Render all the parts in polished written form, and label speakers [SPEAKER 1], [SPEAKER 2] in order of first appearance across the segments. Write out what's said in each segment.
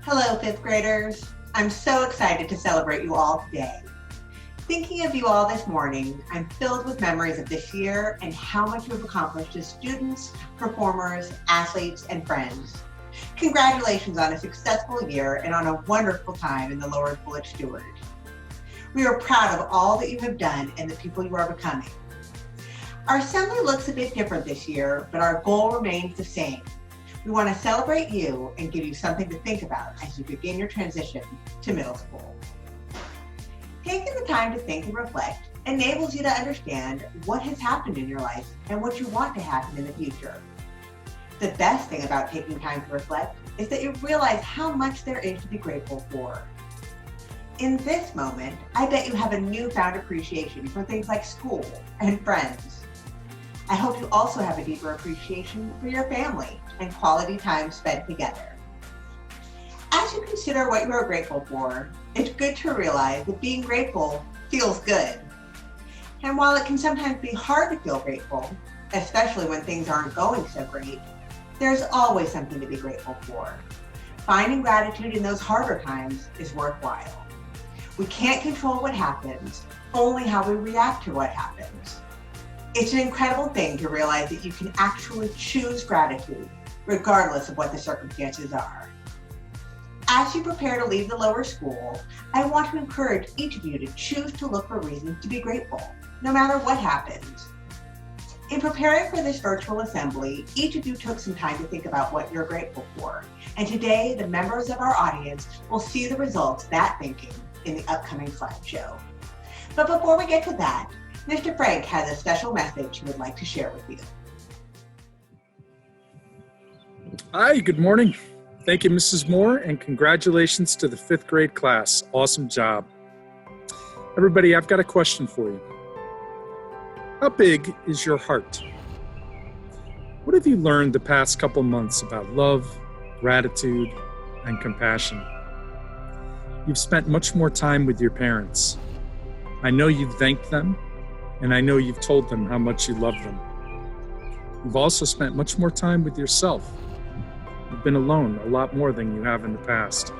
[SPEAKER 1] Hello, fifth graders. I'm so excited to celebrate you all today. Thinking of you all this morning, I'm filled with memories of this year and how much you've accomplished as students, performers, athletes, and friends. Congratulations on a successful year and on a wonderful time in the lower school at Steward. We are proud of all that you have done and the people you are becoming. Our assembly looks a bit different this year, but our goal remains the same. We want to celebrate you and give you something to think about as you begin your transition to middle school. Taking the time to think and reflect enables you to understand what has happened in your life and what you want to happen in the future. The best thing about taking time to reflect is that you realize how much there is to be grateful for. In this moment, I bet you have a newfound appreciation for things like school and friends. I hope you also have a deeper appreciation for your family and quality time spent together. As you consider what you are grateful for, it's good to realize that being grateful feels good. And while it can sometimes be hard to feel grateful, especially when things aren't going so great, there's always something to be grateful for. Finding gratitude in those harder times is worthwhile. We can't control what happens, only how we react to what happens. It's an incredible thing to realize that you can actually choose gratitude, regardless of what the circumstances are. As you prepare to leave the lower school, I want to encourage each of you to choose to look for reasons to be grateful, no matter what happens. In preparing for this virtual assembly, each of you took some time to think about what you're grateful for. And today, the members of our audience will see the results of that thinking in the upcoming slideshow. But before we get to that, Mr. Frank has a special message he would like to share with you.
[SPEAKER 2] Hi, good morning. Thank you, Mrs. Moore, and congratulations to the fifth grade class. Awesome job. Everybody, I've got a question for you. How big is your heart? What have you learned the past couple months about love, gratitude, and compassion? You've spent much more time with your parents. I know you've thanked them, and I know you've told them how much you love them. You've also spent much more time with yourself. You've been alone a lot more than you have in the past.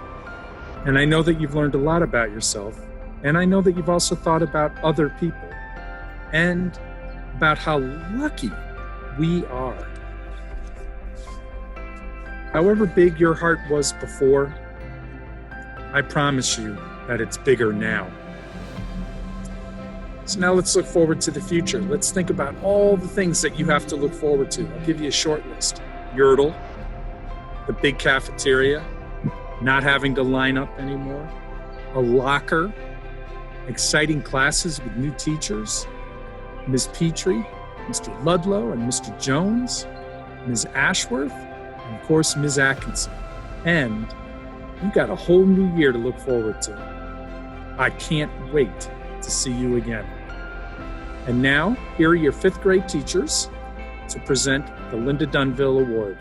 [SPEAKER 2] And I know that you've learned a lot about yourself, and I know that you've also thought about other people and about how lucky we are. However big your heart was before, I promise you that it's bigger now. So now let's look forward to the future. Let's think about all the things that you have to look forward to. I'll give you a short list. Yurtle, the big cafeteria, not having to line up anymore, a locker, exciting classes with new teachers, Ms. Petrie, Mr. Ludlow, and Mr. Jones, Ms. Ashworth, and of course, Ms. Atkinson. And you've got a whole new year to look forward to. I can't wait to see you again. And now, here are your fifth grade teachers to present the Linda Dunville Award.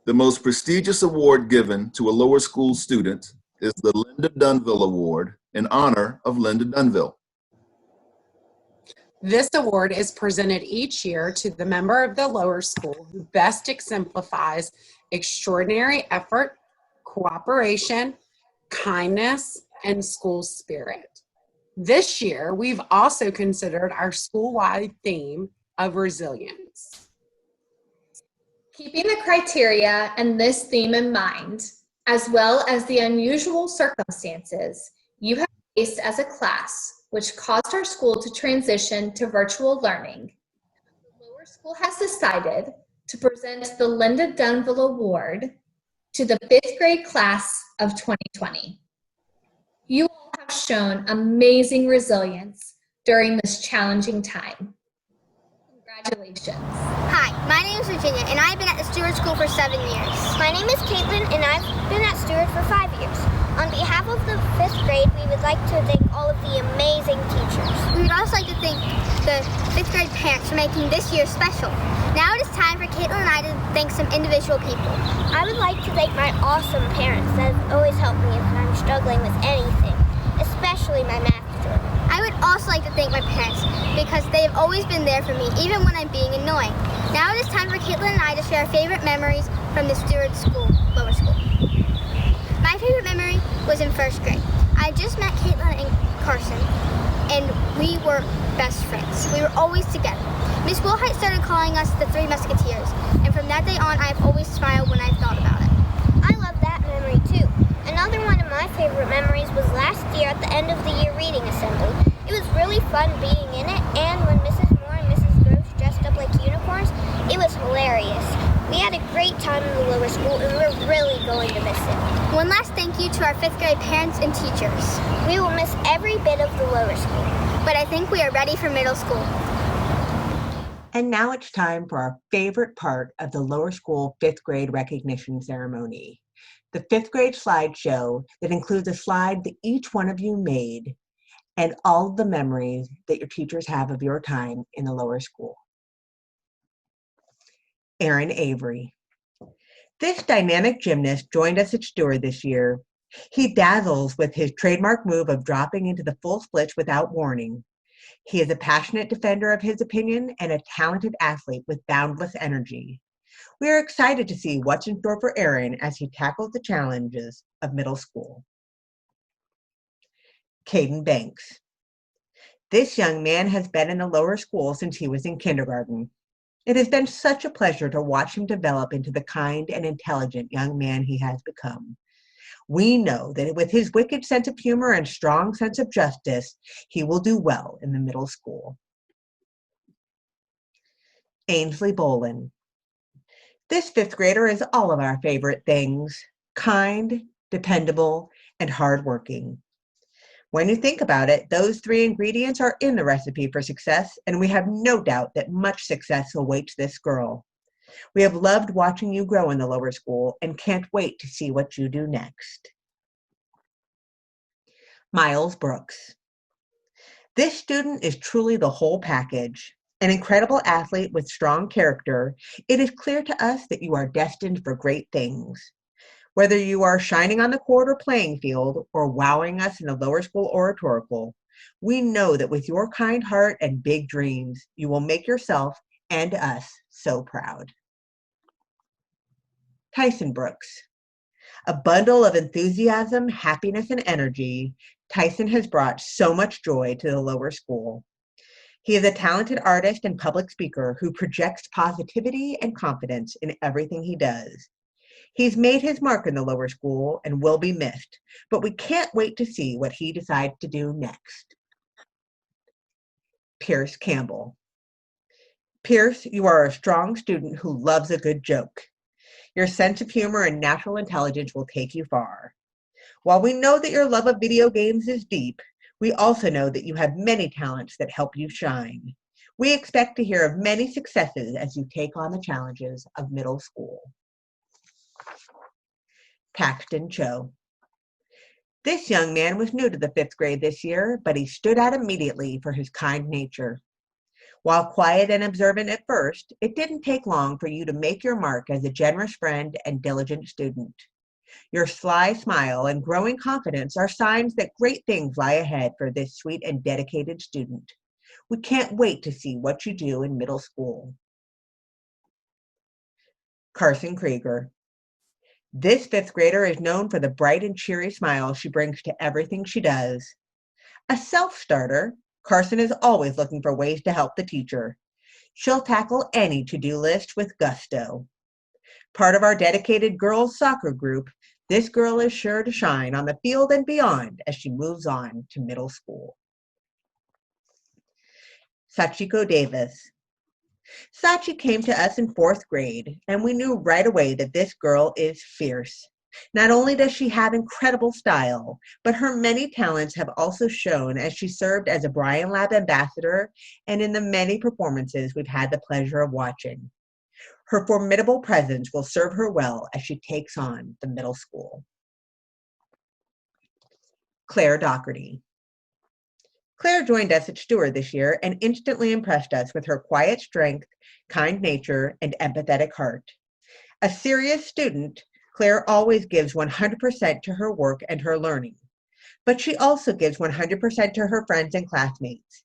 [SPEAKER 3] The most prestigious award given to a lower school student is the Linda Dunville Award in honor of Linda Dunville.
[SPEAKER 4] This award is presented each year to the member of the lower school who best exemplifies extraordinary effort, cooperation, kindness, and school spirit. This year, we've also considered our school-wide theme of resilience.
[SPEAKER 5] Keeping the criteria and this theme in mind, as well as the unusual circumstances you have faced as a class, which caused our school to transition to virtual learning, the lower school has decided to present the Linda Dunville Award to the fifth grade class of 2020. You all have shown amazing resilience during this challenging time. Congratulations.
[SPEAKER 6] Hi, my name is Virginia, and I've been at the Steward School for 7 years. My name is Caitlin, and I've been at Steward for 5 years. On behalf of the 5th grade, we would like to thank all of the amazing teachers. We would also like to thank the 5th grade parents for making this year special. Now it is time for Caitlin and I to thank some individual people. I would like to thank my awesome parents that have always helped me if I'm struggling with anything, especially my math teacher. I would also like to thank my parents because they have always been there for me, even when I'm being annoying. Now it is time for Caitlin and I to share our favorite memories from the Steward School, lower school. My favorite memory was in first grade. I just met Caitlin and Carson, and we were best friends. We were always together. Miss Wilhite started calling us the Three Musketeers, and from that day on, I've always smiled when I've thought about it. I love that memory too. Another one of my favorite memories was last year at the end of the year reading assembly. It was really fun being in it, and when Mrs. Moore and Mrs. Gross dressed up like unicorns, it was hilarious. We had a great time in the lower school, and we're really going to miss it. One last thank you to our 5th grade parents and teachers. We will miss every bit of the lower school, but I think we are ready for middle school.
[SPEAKER 1] And now it's time for our favorite part of the lower school 5th grade recognition ceremony. The 5th grade slideshow that includes a slide that each one of you made and all the memories that your teachers have of your time in the lower school. Aaron Avery. This dynamic gymnast joined us at Steward this year. He dazzles with his trademark move of dropping into the full splits without warning. He is a passionate defender of his opinion and a talented athlete with boundless energy. We are excited to see what's in store for Aaron as he tackles the challenges of middle school. Caden Banks. This young man has been in the lower school since he was in kindergarten. It has been such a pleasure to watch him develop into the kind and intelligent young man he has become. We know that with his wicked sense of humor and strong sense of justice, he will do well in the middle school. Ainsley Bolin. This 5th grader is all of our favorite things: kind, dependable, and hardworking. When you think about it, those 3 ingredients are in the recipe for success, and we have no doubt that much success awaits this girl. We have loved watching you grow in the lower school and can't wait to see what you do next. Miles Brooks. This student is truly the whole package. An incredible athlete with strong character, it is clear to us that you are destined for great things. Whether you are shining on the court or playing field or wowing us in the lower school oratorical, we know that with your kind heart and big dreams, you will make yourself and us so proud. Tyson Brooks. A bundle of enthusiasm, happiness, and energy, Tyson has brought so much joy to the lower school. He is a talented artist and public speaker who projects positivity and confidence in everything he does. He's made his mark in the lower school and will be missed, but we can't wait to see what he decides to do next. Pierce Campbell. Pierce, you are a strong student who loves a good joke. Your sense of humor and natural intelligence will take you far. While we know that your love of video games is deep, we also know that you have many talents that help you shine. We expect to hear of many successes as you take on the challenges of middle school. Paxton Cho. This young man was new to the 5th grade this year, but he stood out immediately for his kind nature. While quiet and observant at first, it didn't take long for you to make your mark as a generous friend and diligent student. Your sly smile and growing confidence are signs that great things lie ahead for this sweet and dedicated student. We can't wait to see what you do in middle school. Carson Krieger. This 5th grader is known for the bright and cheery smile she brings to everything she does. A self-starter, Carson is always looking for ways to help the teacher. She'll tackle any to-do list with gusto. Part of our dedicated girls soccer group, this girl is sure to shine on the field and beyond as she moves on to middle school. Sachiko Davis. Sachi came to us in 4th grade, and we knew right away that this girl is fierce. Not only does she have incredible style, but her many talents have also shown as she served as a Bryan Lab ambassador and in the many performances we've had the pleasure of watching. Her formidable presence will serve her well as she takes on the middle school. Claire Doherty. Claire joined us at Steward this year and instantly impressed us with her quiet strength, kind nature, and empathetic heart. A serious student, Claire always gives 100% to her work and her learning, but she also gives 100% to her friends and classmates.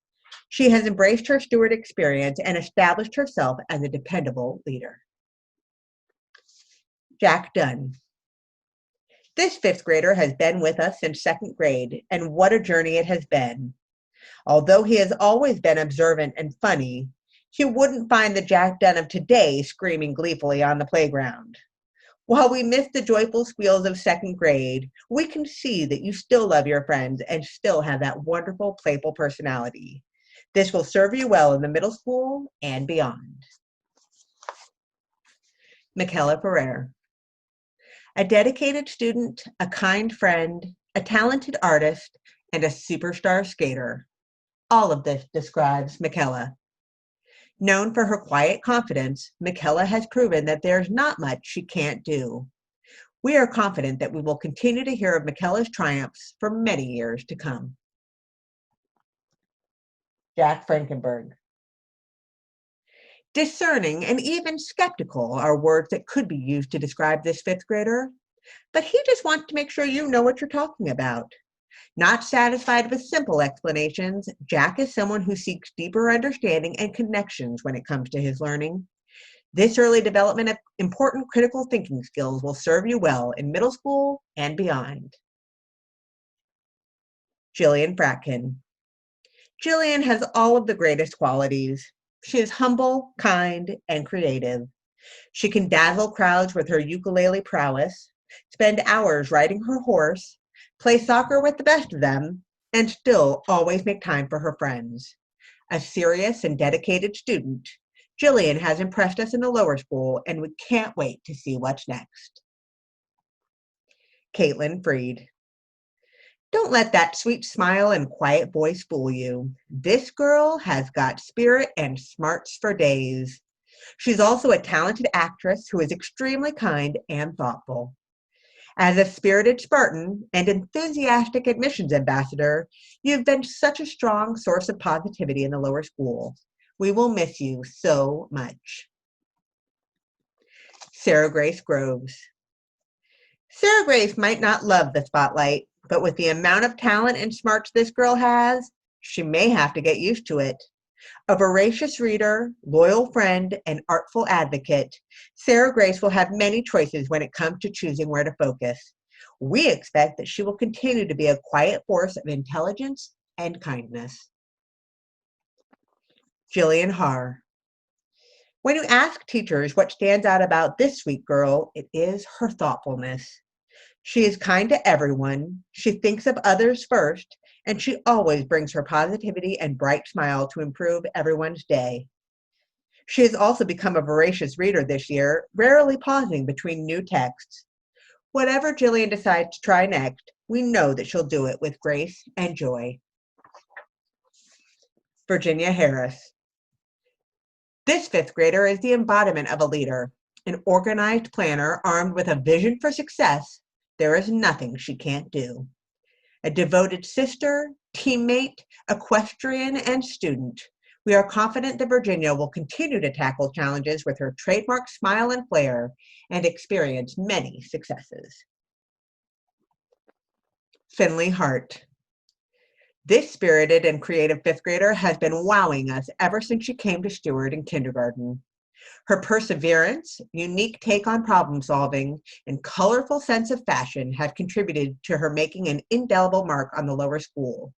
[SPEAKER 1] She has embraced her Steward experience and established herself as a dependable leader. Jack Dunn. This fifth grader has been with us since second grade, and what a journey it has been. Although he has always been observant and funny, you wouldn't find the Jack Dunn of today screaming gleefully on the playground. While we miss the joyful squeals of second grade, we can see that you still love your friends and still have that wonderful, playful personality. This will serve you well in the middle school and beyond. Michaela Ferrer. A dedicated student, a kind friend, a talented artist, and a superstar skater. All of this describes Michaela. Known for her quiet confidence, Michaela has proven that there's not much she can't do. We are confident that we will continue to hear of Michaela's triumphs for many years to come. Jack Frankenberg. Discerning and even skeptical are words that could be used to describe this fifth grader, but he just wants to make sure you know what you're talking about. Not satisfied with simple explanations, Jack is someone who seeks deeper understanding and connections when it comes to his learning. This early development of important critical thinking skills will serve you well in middle school and beyond. Jillian Fratkin. Jillian has all of the greatest qualities. She is humble, kind, and creative. She can dazzle crowds with her ukulele prowess, spend hours riding her horse, play soccer with the best of them, and still always make time for her friends. A serious and dedicated student, Jillian has impressed us in the lower school, and we can't wait to see what's next. Caitlin Freed. Don't let that sweet smile and quiet voice fool you. This girl has got spirit and smarts for days. She's also a talented actress who is extremely kind and thoughtful. As a spirited Spartan and enthusiastic admissions ambassador, you've been such a strong source of positivity in the lower school. We will miss you so much. Sarah Grace Groves. Sarah Grace might not love the spotlight, but with the amount of talent and smarts this girl has, she may have to get used to it. A voracious reader, loyal friend, and artful advocate, Sarah Grace will have many choices when it comes to choosing where to focus. We expect that she will continue to be a quiet force of intelligence and kindness. Jillian Haar. When you ask teachers what stands out about this sweet girl, it is her thoughtfulness. She is kind to everyone, she thinks of others first, and she always brings her positivity and bright smile to improve everyone's day. She has also become a voracious reader this year, rarely pausing between new texts. Whatever Jillian decides to try next, we know that she'll do it with grace and joy. Virginia Harris. This fifth grader is the embodiment of a leader, an organized planner armed with a vision for success. There is nothing she can't do. A devoted sister, teammate, equestrian, and student, we are confident that Virginia will continue to tackle challenges with her trademark smile and flair and experience many successes. Finley Hart. This spirited and creative fifth grader has been wowing us ever since she came to Steward in kindergarten. Her perseverance, unique take on problem solving, and colorful sense of fashion have contributed to her making an indelible mark on the lower school.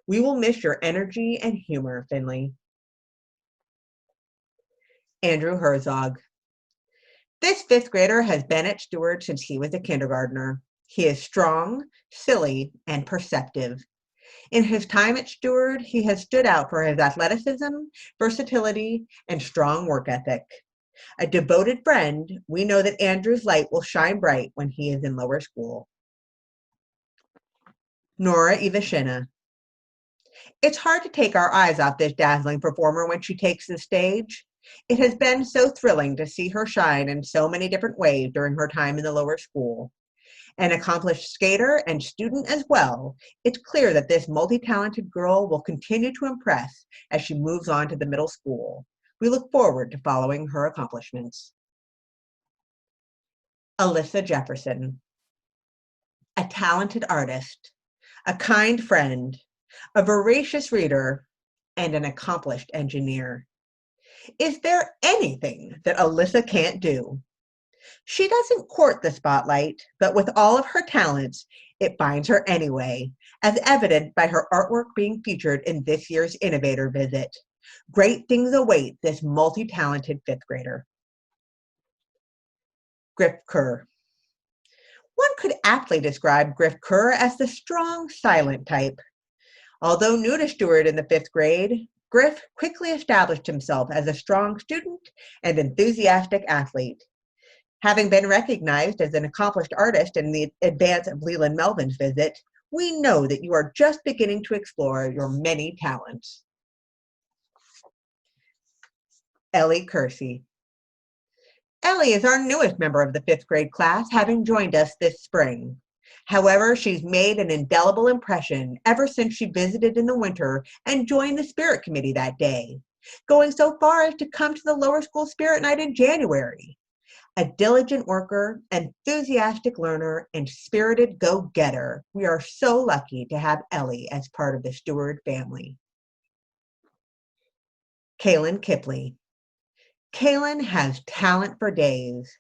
[SPEAKER 1] We will miss your energy and humor, Finley. Andrew Herzog. This fifth grader has been at Steward since he was a kindergartner. He is strong, silly, and perceptive. In his time at Steward, he has stood out for his athleticism, versatility, and strong work ethic. A devoted friend, we know that Andrew's light will shine bright when he is in lower school. Nora Ivashina. It's hard to take our eyes off this dazzling performer when she takes the stage. It has been so thrilling to see her shine in so many different ways during her time in the lower school. An accomplished skater and student as well, it's clear that this multi-talented girl will continue to impress as she moves on to the middle school. We look forward to following her accomplishments. Alyssa Jefferson. A talented artist, a kind friend, a voracious reader, and an accomplished engineer. Is there anything that Alyssa can't do? She doesn't court the spotlight, but with all of her talents, it finds her anyway, as evident by her artwork being featured in this year's Innovator Visit. Great things await this multi-talented fifth grader. Griff Kerr. One could aptly describe Griff Kerr as the strong, silent type. Although new to Steward in the fifth grade, Griff quickly established himself as a strong student and enthusiastic athlete. Having been recognized as an accomplished artist in the advance of Leland Melvin's visit, we know that you are just beginning to explore your many talents. Ellie Kersey. Ellie is our newest member of the fifth grade class, having joined us this spring. However, she's made an indelible impression ever since she visited in the winter and joined the Spirit Committee that day, going so far as to come to the lower school Spirit Night in January. A diligent worker, enthusiastic learner, and spirited go-getter, we are so lucky to have Ellie as part of the Steward family. Kaylin Kipley. Kaylin has talent for days.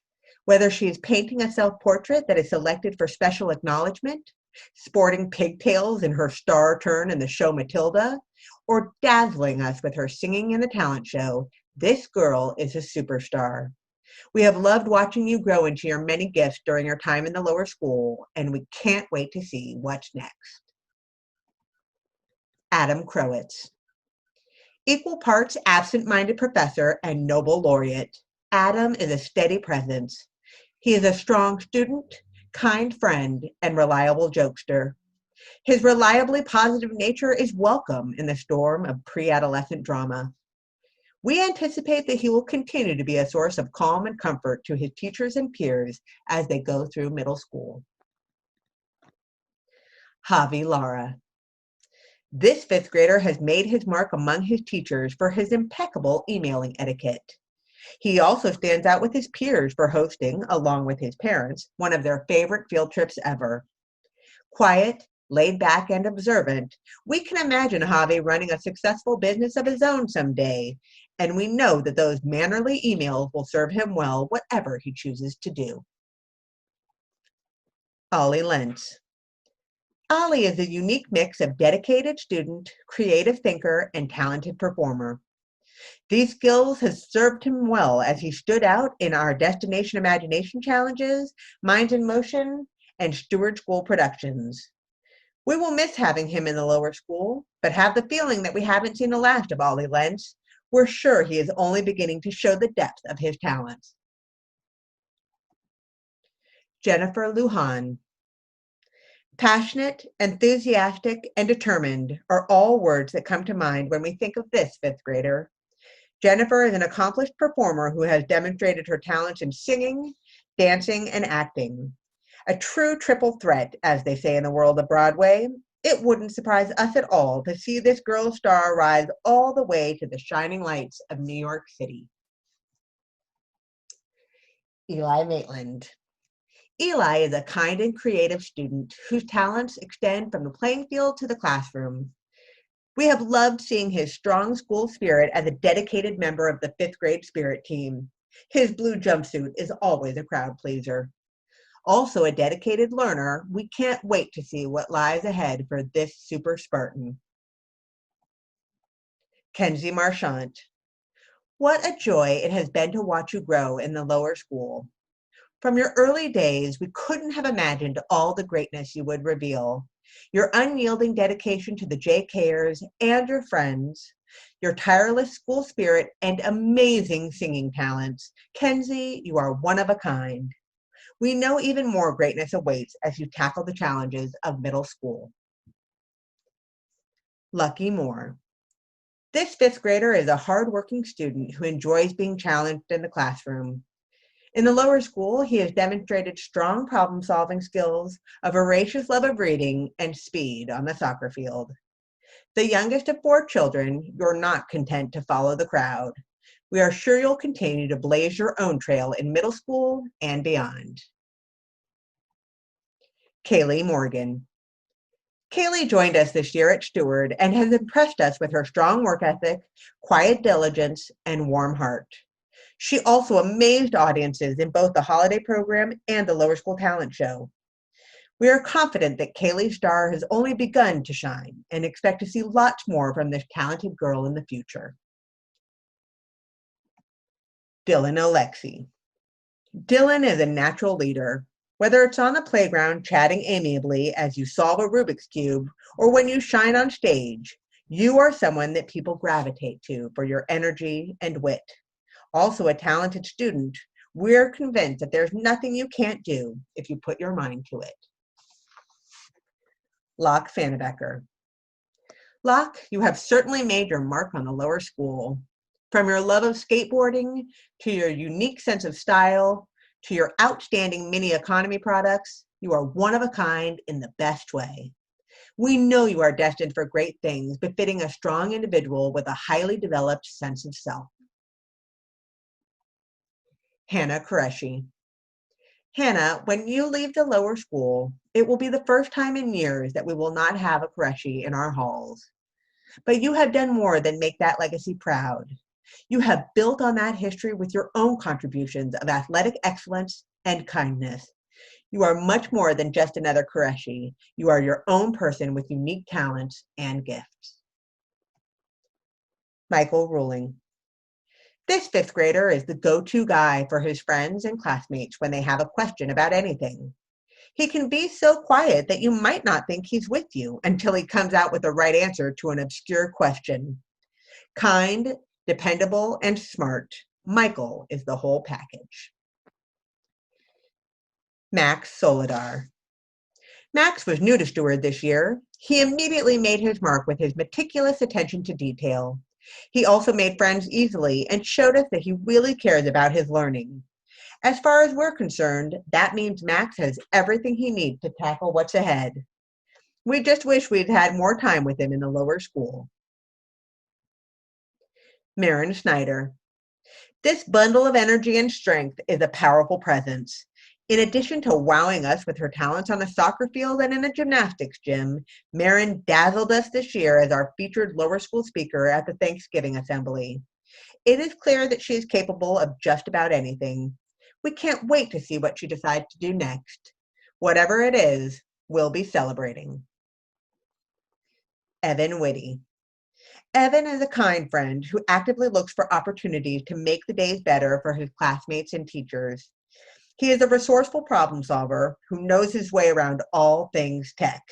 [SPEAKER 1] Whether she is painting a self-portrait that is selected for special acknowledgement, sporting pigtails in her star turn in the show Matilda, or dazzling us with her singing in the talent show, this girl is a superstar. We have loved watching you grow into your many gifts during your time in the lower school, and we can't wait to see what's next. Adam Crowitz. Equal parts absent-minded professor and Nobel laureate, Adam is a steady presence. He is a strong student, kind friend, and reliable jokester. His reliably positive nature is welcome in the storm of pre-adolescent drama. We anticipate that he will continue to be a source of calm and comfort to his teachers and peers as they go through middle school. Javi Lara. This fifth grader has made his mark among his teachers for his impeccable emailing etiquette. He also stands out with his peers for hosting, along with his parents, one of their favorite field trips ever. Quiet, laid back, and observant, we can imagine Javi running a successful business of his own someday, and we know that those mannerly emails will serve him well whatever he chooses to do. Ollie Lentz. Ollie is a unique mix of dedicated student, creative thinker, and talented performer. These skills have served him well as he stood out in our Destination Imagination Challenges, Minds in Motion, and Steward School productions. We will miss having him in the lower school, but have the feeling that we haven't seen the last of Ollie Lentz. We're sure he is only beginning to show the depth of his talents. Jennifer Lujan. Passionate, enthusiastic, and determined are all words that come to mind when we think of this fifth grader. Jennifer is an accomplished performer who has demonstrated her talents in singing, dancing, and acting. A true triple threat, as they say in the world of Broadway. It wouldn't surprise us at all to see this girl star rise all the way to the shining lights of New York City. Eli Maitland. Eli is a kind and creative student whose talents extend from the playing field to the classroom. We have loved seeing his strong school spirit as a dedicated member of the fifth grade spirit team. His blue jumpsuit is always a crowd pleaser. Also a dedicated learner, we can't wait to see what lies ahead for this super Spartan. Kenzie Marchant. What a joy it has been to watch you grow in the lower school. From your early days, we couldn't have imagined all the greatness you would reveal. Your unyielding dedication to the JKers and your friends, your tireless school spirit, and amazing singing talents. Kenzie, you are one of a kind. We know even more greatness awaits as you tackle the challenges of middle school. Lucky Moore. This fifth grader is a hardworking student who enjoys being challenged in the classroom. In the lower school, he has demonstrated strong problem-solving skills, a voracious love of reading, and speed on the soccer field. The youngest of 4 children, you're not content to follow the crowd. We are sure you'll continue to blaze your own trail in middle school and beyond. Kaylee Morgan. Kaylee joined us this year at Steward and has impressed us with her strong work ethic, quiet diligence, and warm heart. She also amazed audiences in both the holiday program and the lower school talent show. We are confident that Kaylee's star has only begun to shine and expect to see lots more from this talented girl in the future. Dylan Alexi. Dylan is a natural leader. Whether it's on the playground chatting amiably as you solve a Rubik's Cube or when you shine on stage, you are someone that people gravitate to for your energy and wit. Also a talented student, we're convinced that there's nothing you can't do if you put your mind to it. Locke Fannebecker. Locke, you have certainly made your mark on the lower school. From your love of skateboarding, to your unique sense of style, to your outstanding mini economy products, you are one of a kind in the best way. We know you are destined for great things, befitting a strong individual with a highly developed sense of self. Hannah Qureshi. Hannah, when you leave the lower school, it will be the first time in years that we will not have a Qureshi in our halls. But you have done more than make that legacy proud. You have built on that history with your own contributions of athletic excellence and kindness. You are much more than just another Qureshi. You are your own person with unique talents and gifts. Michael Ruling. This fifth grader is the go-to guy for his friends and classmates when they have a question about anything. He can be so quiet that you might not think he's with you until he comes out with the right answer to an obscure question. Kind, dependable, and smart, Michael is the whole package. Max Soledar. Max was new to Steward this year. He immediately made his mark with his meticulous attention to detail. He also made friends easily and showed us that he really cares about his learning. As far as we're concerned, that means Max has everything he needs to tackle what's ahead. We just wish we'd had more time with him in the lower school. Marin Snyder. This bundle of energy and strength is a powerful presence. In addition to wowing us with her talents on a soccer field and in a gymnastics gym, Marin dazzled us this year as our featured lower school speaker at the Thanksgiving Assembly. It is clear that she is capable of just about anything. We can't wait to see what she decides to do next. Whatever it is, we'll be celebrating. Evan Whitty. Evan is a kind friend who actively looks for opportunities to make the days better for his classmates and teachers. He is a resourceful problem solver who knows his way around all things tech.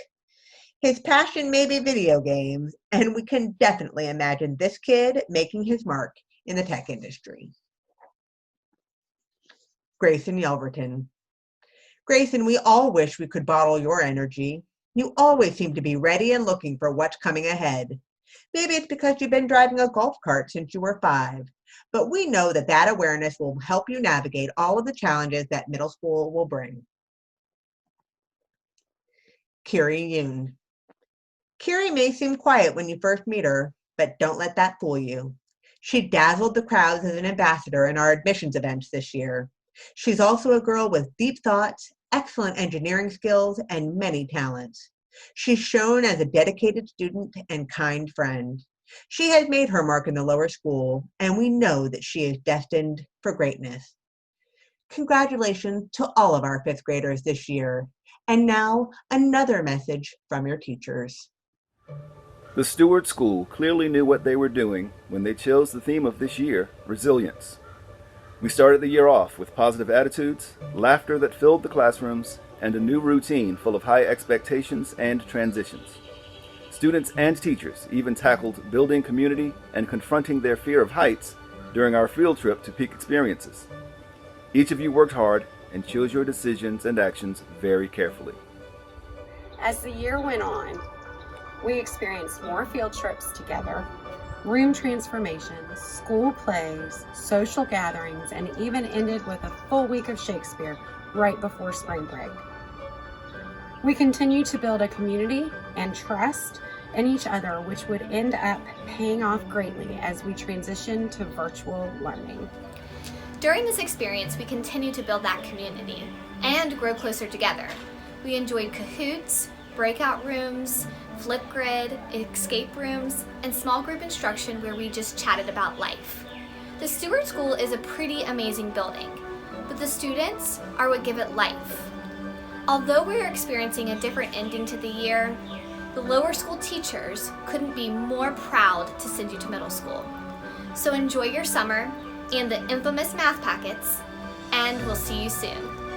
[SPEAKER 1] His passion may be video games, and we can definitely imagine this kid making his mark in the tech industry. Grayson Yelverton. Grayson, we all wish we could bottle your energy. You always seem to be ready and looking for what's coming ahead. Maybe it's because you've been driving a golf cart since you were 5, but we know that that awareness will help you navigate all of the challenges that middle school will bring. Kiri Yoon. Kiri may seem quiet when you first meet her, but don't let that fool you. She dazzled the crowds as an ambassador in our admissions events this year. She's also a girl with deep thoughts, excellent engineering skills, and many talents. She's shown as a dedicated student and kind friend. She has made her mark in the lower school, and we know that she is destined for greatness. Congratulations to all of our fifth graders this year. And now, another message from your teachers.
[SPEAKER 7] The Steward School clearly knew what they were doing when they chose the theme of this year, resilience. We started the year off with positive attitudes, laughter that filled the classrooms, and a new routine full of high expectations and transitions. Students and teachers even tackled building community and confronting their fear of heights during our field trip to Peak Experiences. Each of you worked hard and chose your decisions and actions very carefully.
[SPEAKER 4] As the year went on, we experienced more field trips together, room transformations, school plays, social gatherings, and even ended with a full week of Shakespeare right before spring break. We continue to build a community and trust in each other, which would end up paying off greatly as we transition to virtual learning.
[SPEAKER 5] During this experience, we continue to build that community and grow closer together. We enjoyed Kahoots, breakout rooms, Flipgrid, escape rooms, and small group instruction where we just chatted about life. The Steward School is a pretty amazing building, but the students are what give it life. Although we're experiencing a different ending to the year, the lower school teachers couldn't be more proud to send you to middle school. So enjoy your summer and the infamous math packets, and we'll see you soon.